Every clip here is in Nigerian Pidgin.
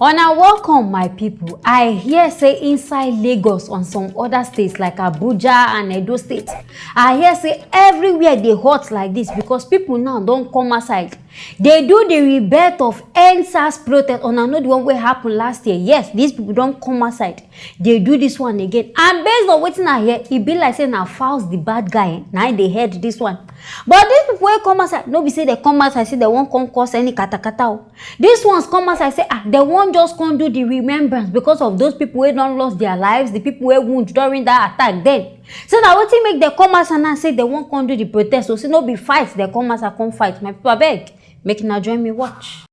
Una welcome my people. I hear say inside Lagos on some other states like Abuja and Edo State, I hear say everywhere they hot like this because people now don't come outside. They do the rebirth of NSAS protest. Una know the one wey happen last year. Yes, these people don't come outside. They do this one again. And based on wetin I hear, e be like say na Falz the bad guy. Now they heard this one. But these people wey come outside, no be say they come outside say they won't come cause any katakata. These ones come outside say they won't just come do the remembrance because of those people who don't lost their lives, the people who wound during that attack then. So now what make they come outside and say they won't come do the protest? So say no be fight, they come outside come fight. My people beg, make now join me watch.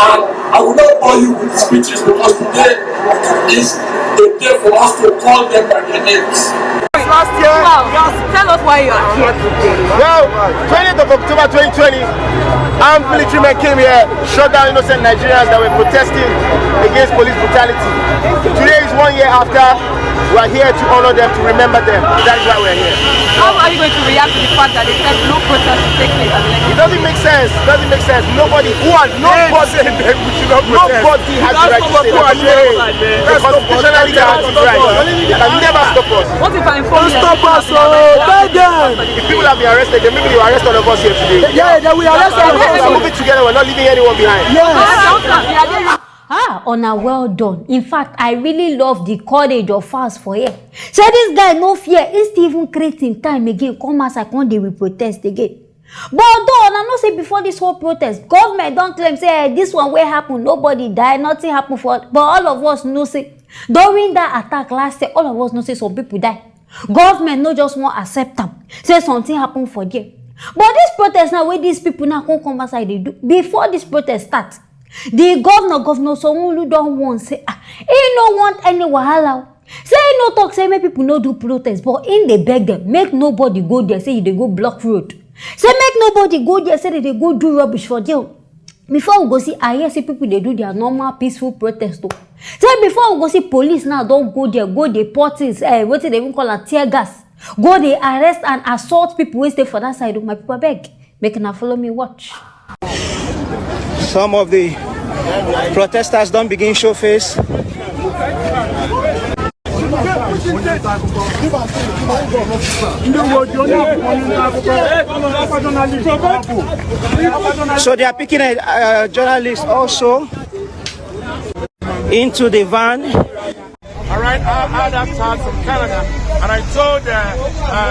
And I will not bore you with speeches because today is the day for us to call them by their names. Last year, tell us why you are here today. Well, 20th of October 2020, armed military men came here, shot down innocent Nigerians that were protesting against police brutality. Today is 1 year after. We are here to honor them, to remember them. That is why we are here. How are you going to react to the fact that they said no protest will take place? It doesn't make sense. It doesn't make sense. Nobody has the right to say that. The constitutionally guaranteed right. They can never stop us. What if I inform you? Stop us, tell them. If people have been arrested, then maybe you arrest all of us here today. Yeah, then we arrest all of us. We're moving together. We're not leaving anyone behind. Yes. Ona well done. In fact, I really love the courage of Falz for here. Say this guy no fear. He's still even creating time again. Come outside, one day we protest again. But though, I know say before this whole protest, government don't claim say hey, this one will happen, nobody die, nothing happen for it. But all of us know say during that attack last year, all of us know say some people die. Government no just want accept them. Say something happen for them. But this protest now, where these people now come outside, they do before this protest starts. The governor Sanwo-Olu don't want say he no want any wahala. Say he no talk say make people no do protest, but in they beg them make nobody go there. Say they go block road. Say make nobody go there. Say they go do rubbish for jail. Before we go see, I hear say people they do their normal peaceful protest. Say before we go see police now don't go there. Go the portings. What they even call a tear gas. Go they arrest and assault people who stay for that side. My people beg make now follow me watch. Some of the protesters don't begin show face. So they are picking a journalist also into the van. All right, I had that tag from Canada, and I told the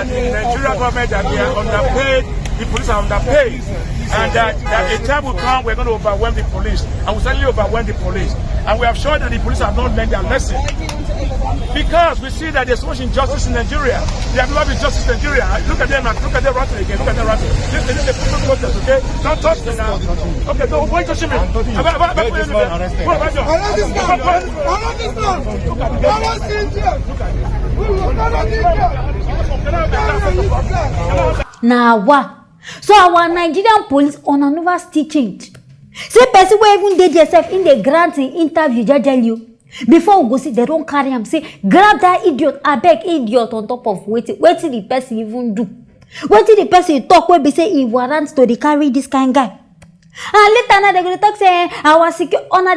Nigerian government that they are underpaid, the police are underpaid, and that a time will come we're going to overwhelm the police, and we'll certainly overwhelm the police. And we have shown that the police have not learned their lesson. Because we see that there's so much injustice in Nigeria. They have never been justice in Nigeria. Look at them ranting again. Look at them ranting. This is a people protest, okay? Don't touch me now. Okay, so why touching me? What about you? Arrest this man! Now what? So our Nigerian police on another still change. Say person wey even dey themselves in the granting interview judge you. Before we go see, they don't carry him. Say, grab that idiot, I beg idiot on top of waiting the person even do. Waiting the person talk where be say he warrants to carry this kind guy. And later now they go talk say our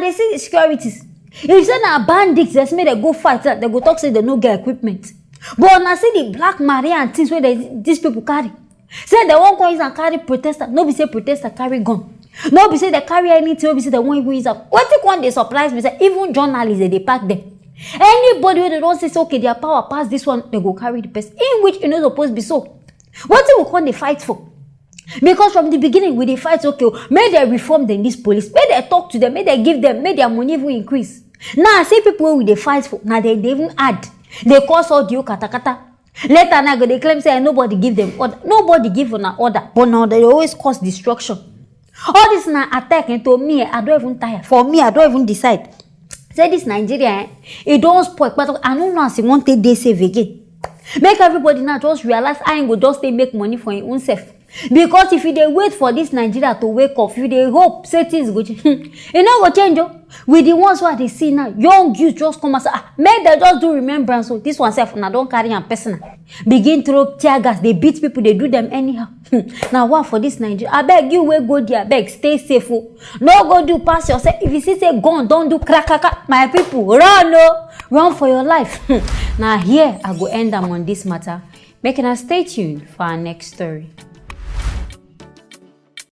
they see securities. If say na bandits, they say they go fight that they go talk say they no get equipment. But now see the Black Maria and things where these people carry. Say they won't go use and carry protester. No be say protester carry gun. No be say they carry anything. No be say they won't even use up. What if one they surprise me say even journalists they pack them. Anybody who they don't say okay their power pass this one they go carry the person in which you know supposed to be so. What thing we come they fight for? Because from the beginning we they fight okay may they reform them this police may they talk to them may they give them may their money even increase. Now see people who they fight for now they even add they cause all the katakata. Later now they claim say nobody give them order. Nobody give an order but now they always cause destruction. All this now attack into me, I don't even tire. For me, I don't even decide. Say this Nigeria, it don't spoil. But I don't know as you want to save again. Make everybody now just realize I ain't go just make money for your own self. Because if you dey wait for this Nigeria to wake up, if you dey hope say things go change, e no go change o. With the ones wey I dey see now, young youth just come and say, make dem just do remembrance. So this one sef una don carry am personal. Begin throw tear gas, dey beat people, dey do them anyhow. Now what for this Nigeria? Abeg you wey go there, abeg stay safe o. No go do pass yourself. If you see say gun don do krakaka, my people run o, run for your life. Now here I go end am on this matter. Make una stay tuned for our next story.